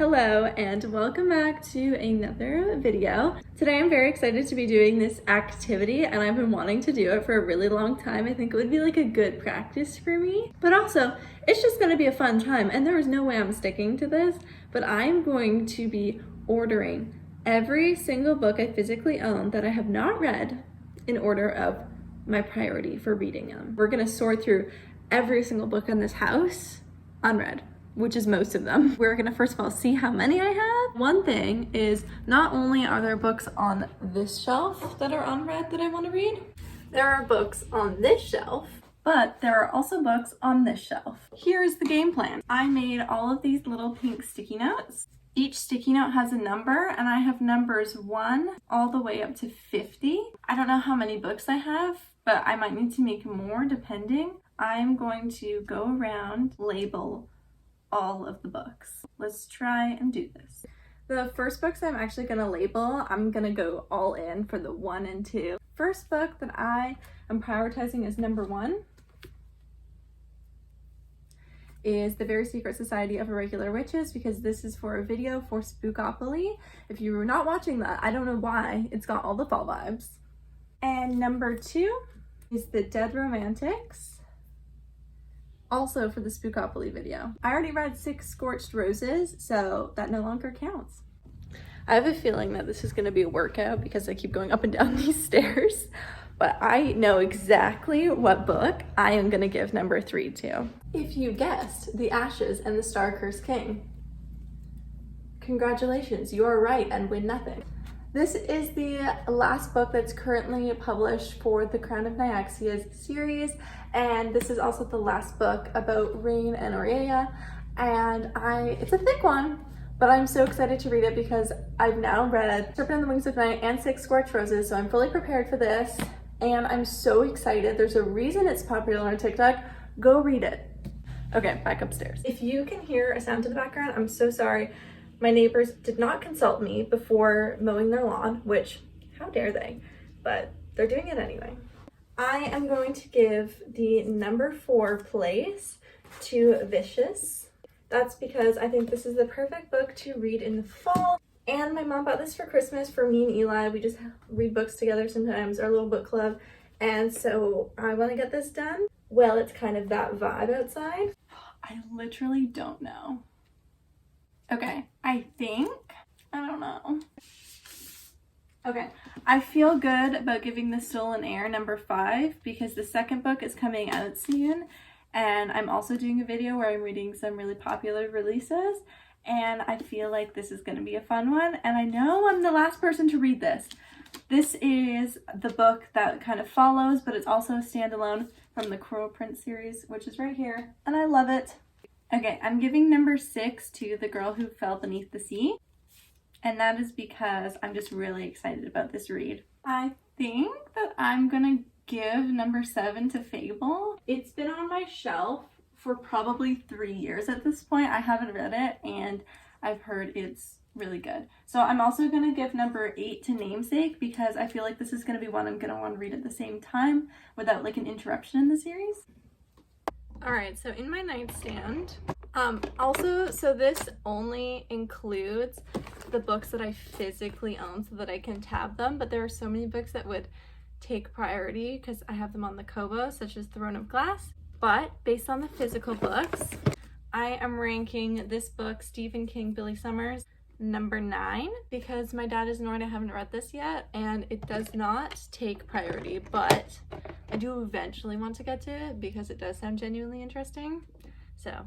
Hello and welcome back to another video. Today I'm very excited to be doing this activity and I've been wanting to do it for a really long time. I think it would be like a good practice for me, but also it's just gonna be a fun time and there is no way I'm sticking to this, but I'm going to be ordering every single book I physically own that I have not read in order of my priority for reading them. We're gonna sort through every single book in this house unread, which is most of them. We're gonna first of all see how many I have. One thing is not only are there books on this shelf that are unread that I wanna read, there are books on this shelf, but there are also books on this shelf. Here's the game plan. I made all of these little pink sticky notes. Each sticky note has a number and I have numbers 1 all the way up to 50. I don't know how many books I have, but I might need to make more depending. I'm going to go around, label all of the books. Let's try and do this. The first books I'm actually gonna label, I'm gonna go all in for the 1 and 2. First book that I am prioritizing as number 1 is The Very Secret Society of Irregular Witches, because this is for a video for Spookopoly. If you were not watching that, I don't know why, it's got all the fall vibes. And number 2 is The Dead Romantics, also for the Spookopoly video. I already read 6 Scorched Roses, so that no longer counts. I have a feeling that this is gonna be a workout because I keep going up and down these stairs, but I know exactly what book I am gonna give number 3 to. If you guessed The Ashes and the Star-Cursed King, congratulations, you are right and win nothing. This is the last book that's currently published for the Crown of Nyaxia's series, and this is also the last book about Rain and Aurelia, and it's a thick one, but I'm so excited to read it because I've now read Serpent and the Wings of Night and 6 Scorched Roses, so I'm fully prepared for this, and I'm so excited. There's a reason it's popular on TikTok. Go read it. Okay, back upstairs. If you can hear a sound in the background, I'm so sorry. My neighbors did not consult me before mowing their lawn, which, how dare they, but they're doing it anyway. I am going to give the number 4 place to Vicious. That's because I think this is the perfect book to read in the fall. And my mom bought this for Christmas for me and Eli. We just read books together sometimes, our little book club. And so I want to get this done. Well, it's kind of that vibe outside. I literally don't know. Okay, I don't know. Okay, I feel good about giving The Stolen Heir number 5 because the second book is coming out soon, and I'm also doing a video where I'm reading some really popular releases, and I feel like this is going to be a fun one, and I know I'm the last person to read this. This is the book that kind of follows, but it's also a standalone from the Cruel Prince series, which is right here, and I love it. Okay, I'm giving number 6 to The Girl Who Fell Beneath the Sea, and that is because I'm just really excited about this read. I think that I'm gonna give number 7 to Fable. It's been on my shelf for probably 3 years at this point. I haven't read it, and I've heard it's really good. So I'm also gonna give number 8 to Namesake because I feel like this is gonna be one I'm gonna want to read at the same time without like an interruption in the series. All right, so in my nightstand, so this only includes the books that I physically own so that I can tab them, but there are so many books that would take priority because I have them on the Kobo, such as Throne of Glass. But based on the physical books, I am ranking this book, Stephen King, Billy Summers, number 9, because my dad is annoyed I haven't read this yet, and it does not take priority, but I do eventually want to get to it because it does sound genuinely interesting. So,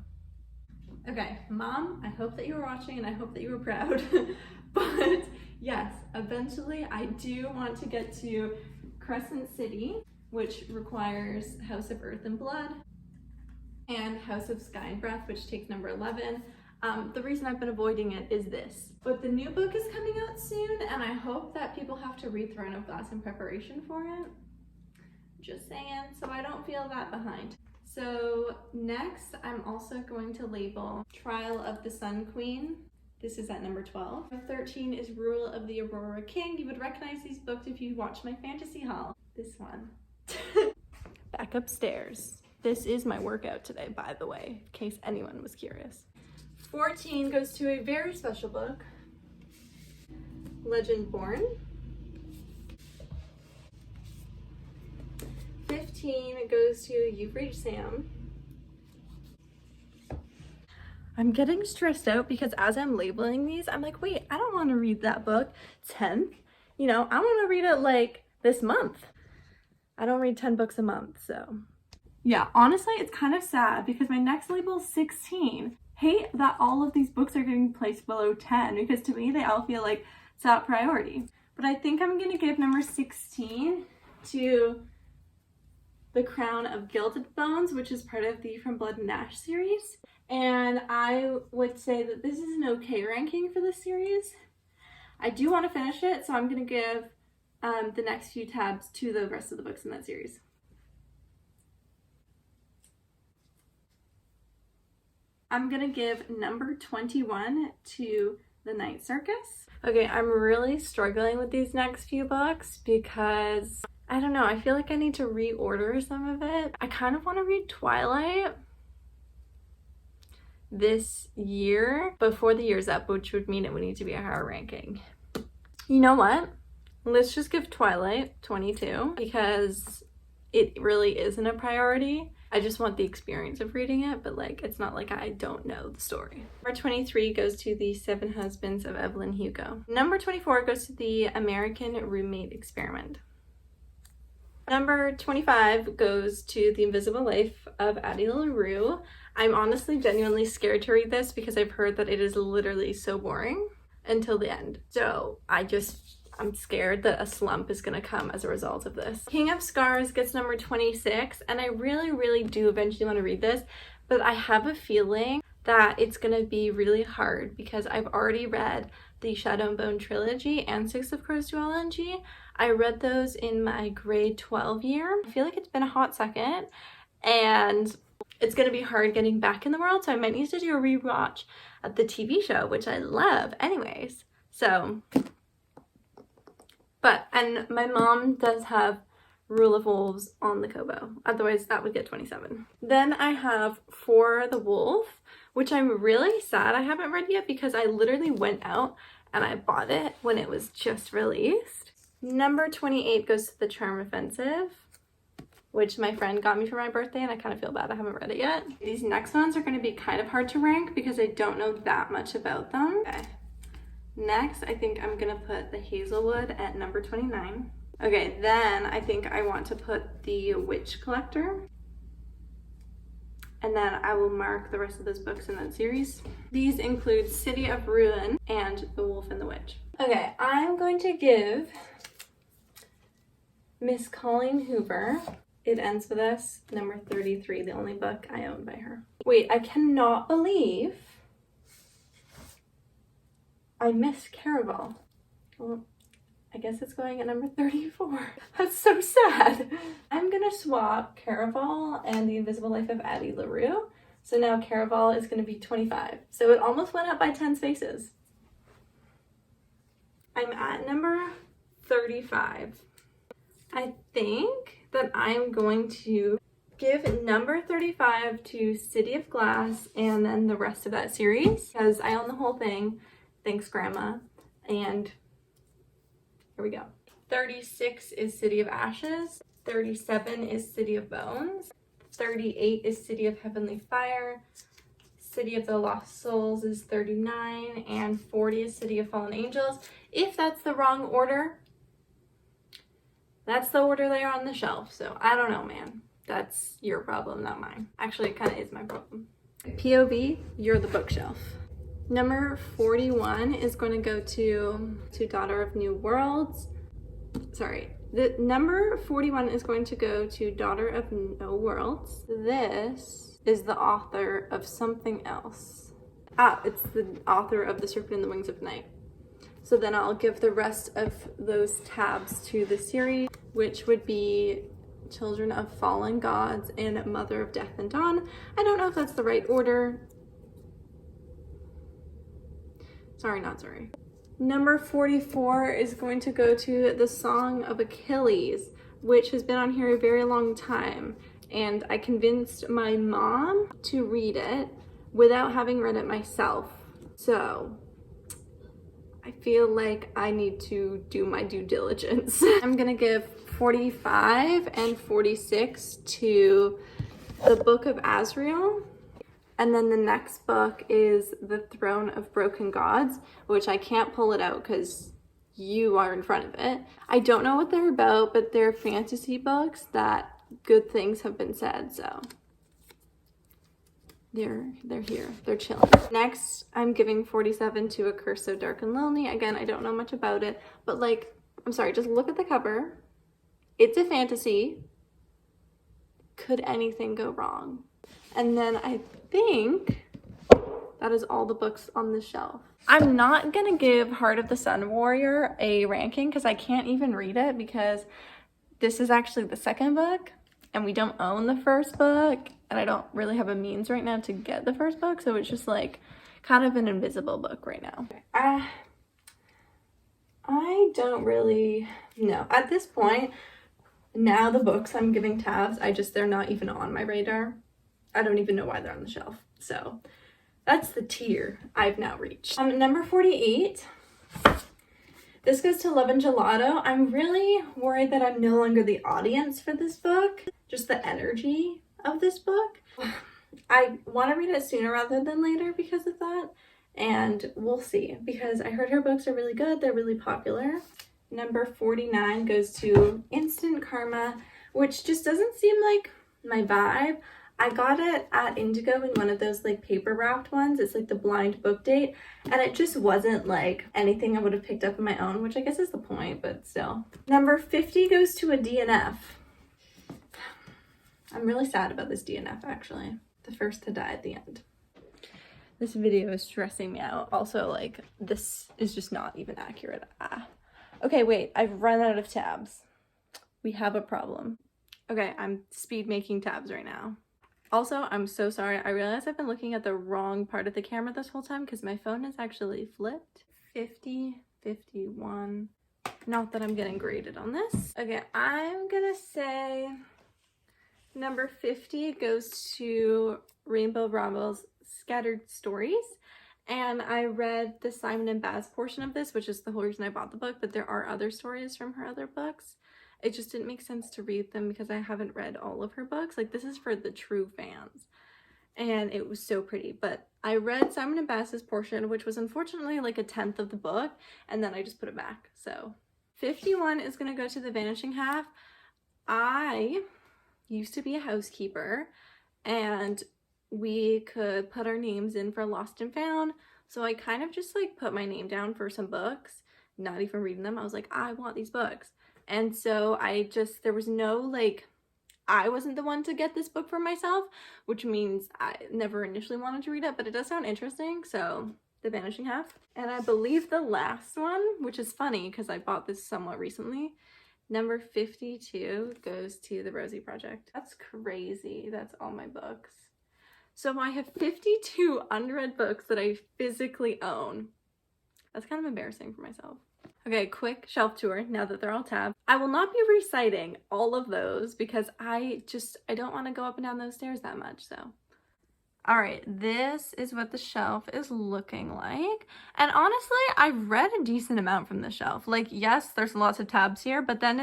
okay, Mom, I hope that you were watching and I hope that you were proud. But yes, eventually I do want to get to Crescent City, which requires House of Earth and Blood, and House of Sky and Breath, which takes number 11. The reason I've been avoiding it is this. But the new book is coming out soon, and I hope that people have to read Throne of Glass in preparation for it. Just saying, so I don't feel that behind. So next, I'm also going to label Trial of the Sun Queen. This is at number 12. 13 is Rule of the Aurora King. You would recognize these books if you watched my fantasy haul. This one. Back upstairs. This is my workout today, by the way, in case anyone was curious. 14 goes to a very special book, Legend Born. 15 goes to You've Reached Sam. I'm getting stressed out because as I'm labeling these, I'm like, wait, I don't want to read that book 10th. You know, I want to read it like this month. I don't read 10 books a month, so. Yeah, honestly, it's kind of sad because my next label is 16. Hate that all of these books are getting placed below 10 because to me, they all feel like top priority. But I think I'm going to give number 16 to The Crown of Gilded Bones, which is part of the From Blood and Ash series. And I would say that this is an okay ranking for this series. I do want to finish it, so I'm going to give the next few tabs to the rest of the books in that series. I'm going to give number 21 to The Night Circus. Okay, I'm really struggling with these next few books because, I don't know, I feel like I need to reorder some of it. I kind of want to read Twilight this year before the year's up, which would mean it would need to be a higher ranking. You know what? Let's just give Twilight 22 because it really isn't a priority. I just want the experience of reading it, but like it's not like I don't know the story. Number 23 goes to The Seven Husbands of Evelyn Hugo. Number 24 goes to The American Roommate Experiment. Number 25 goes to The Invisible Life of Addie LaRue. I'm honestly genuinely scared to read this because I've heard that it is literally so boring until the end. So I'm scared that a slump is gonna come as a result of this. King of Scars gets number 26, and I really, really do eventually want to read this, but I have a feeling that it's gonna be really hard because I've already read the Shadow and Bone trilogy and Six of Crows duology. I read those in my grade 12 year. I feel like it's been a hot second, and it's gonna be hard getting back in the world, so I might need to do a rewatch of the TV show, which I love anyways. So, and my mom does have Rule of Wolves on the Kobo, otherwise that would get 27. Then I have For the Wolf, which I'm really sad I haven't read yet because I literally went out and I bought it when it was just released. Number 28 goes to The Charm Offensive, which my friend got me for my birthday, and I kind of feel bad I haven't read it yet. These next ones are going to be kind of hard to rank because I don't know that much about them. Okay. Next, I think I'm going to put The Hazelwood at number 29. Okay, then I think I want to put The Witch Collector. And then I will mark the rest of those books in that series. These include City of Ruin and The Wolf and the Witch. Okay, I'm going to give Miss Colleen Hoover, It Ends With Us, number 33, the only book I own by her. Wait, I cannot believe I missed Caraval. Well, I guess it's going at number 34. That's so sad. I'm gonna swap Caraval and The Invisible Life of Addie LaRue. So now Caraval is gonna be 25. So it almost went up by 10 spaces. I'm at number 35. I think that I'm going to give number 35 to City of Glass and then the rest of that series because I own the whole thing. Thanks, Grandma. And here we go. 36 is City of Ashes. 37 is City of Bones. 38 is City of Heavenly Fire. City of the Lost Souls is 39. And 40 is City of Fallen Angels. If that's the wrong order, that's the order they are on the shelf. So I don't know, man. That's your problem, not mine. Actually, it kind of is my problem. POV, you're the bookshelf. Number 41 is going to go to Daughter of New Worlds. Sorry, the number 41 is going to go to Daughter of No Worlds. This is the author of something else. It's the author of The Serpent and the Wings of Night. So then I'll give the rest of those tabs to the series, which would be Children of Fallen Gods and Mother of Death and Dawn. I don't know if that's the right order. Sorry, not sorry. Number 44 is going to go to The Song of Achilles, which has been on here a very long time. And I convinced my mom to read it, without having read it myself. So I feel like I need to do my due diligence. I'm gonna give 45 and 46 to the Book of Azrael. And then the next book is The Throne of Broken Gods, which I can't pull it out because you are in front of it. I don't know what they're about, but they're fantasy books that good things have been said, so they're here, they're chilling. Next, I'm giving 47 to A Curse So Dark and Lonely. Again, I don't know much about it, but like, I'm sorry, just look at the cover. It's a fantasy. Could anything go wrong? And then I think that is all the books on the shelf. I'm not gonna give Heart of the Sun Warrior a ranking because I can't even read it because this is actually the second book and we don't own the first book and I don't really have a means right now to get the first book, so it's just like kind of an invisible book right now. I don't really know. At this point, now the books I'm giving tabs, they're not even on my radar. I don't even know why they're on the shelf. So that's the tier I've now reached. Number 48. This goes to Love and Gelato. I'm really worried that I'm no longer the audience for this book. Just the energy of this book. I want to read it sooner rather than later because of that. And we'll see, because I heard her books are really good. They're really popular. Number 49 goes to Instant Karma, which just doesn't seem like my vibe. I got it at Indigo in one of those like paper wrapped ones. It's like the blind book date. And it just wasn't like anything I would have picked up on my own, which I guess is the point, but still. Number 50 goes to a DNF. I'm really sad about this DNF actually. The first to die at the end. This video is stressing me out. Also, like, this is just not even accurate. Okay, wait, I've run out of tabs. We have a problem. Okay, I'm speed making tabs right now. Also, I'm so sorry. I realize I've been looking at the wrong part of the camera this whole time because my phone is actually flipped. 50, 51. Not that I'm getting graded on this. Okay, I'm gonna say number 50 goes to Rainbow Ramble's Scattered Stories. And I read the Simon and Baz portion of this, which is the whole reason I bought the book, but there are other stories from her other books. It just didn't make sense to read them because I haven't read all of her books. Like, this is for the true fans. And it was so pretty. But I read Simon and Baz's portion, which was unfortunately like a 10th of the book, and then I just put it back. So 51 is going to go to The Vanishing Half. I used to be a housekeeper, and we could put our names in for Lost and Found. So I kind of just like put my name down for some books, not even reading them. I was like, I want these books. And so there was no like, I wasn't the one to get this book for myself, which means I never initially wanted to read it, but it does sound interesting. So The Vanishing Half. And I believe the last one, which is funny because I bought this somewhat recently, number 52 goes to The Rosie Project. That's crazy. That's all my books. So I have 52 unread books that I physically own. That's kind of embarrassing for myself. Okay, quick shelf tour now that they're all tabbed. I will not be reciting all of those because I don't want to go up and down those stairs that much, so. All right, this is what the shelf is looking like. And honestly, I've read a decent amount from the shelf. Like, yes, there's lots of tabs here, but then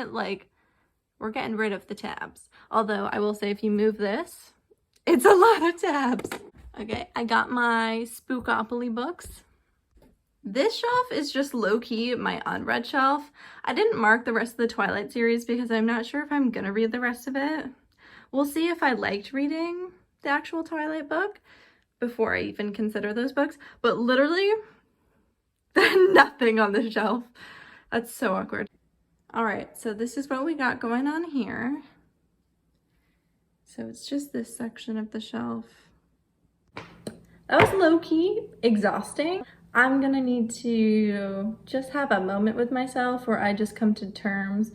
we're getting rid of the tabs. Although I will say if you move this, it's a lot of tabs. Okay, I got my Spookopoly books. This shelf is just low-key my unread shelf. I didn't mark the rest of the Twilight series because I'm not sure if I'm gonna read the rest of it. We'll see if I liked reading the actual Twilight book before I even consider those books. But literally, nothing on the shelf. That's so awkward. All right, so this is what we got going on here. So it's just this section of the shelf. That was low-key exhausting. I'm gonna need to just have a moment with myself where I just come to terms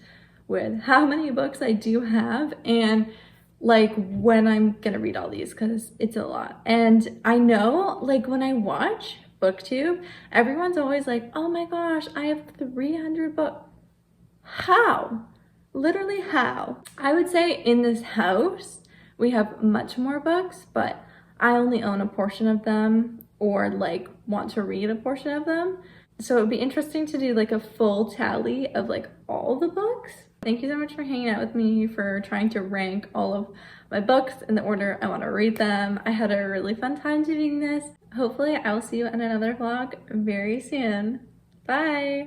with how many books I do have and like when I'm gonna read all these, because it's a lot. And I know like when I watch BookTube, everyone's always like, oh my gosh, I have 300 books. How? Literally how? I would say in this house, we have much more books, but I only own a portion of them or like want to read a portion of them. So it would be interesting to do like a full tally of like all the books. Thank you so much for hanging out with me, for trying to rank all of my books in the order I want to read them. I had a really fun time doing this. Hopefully I will see you in another vlog very soon. Bye!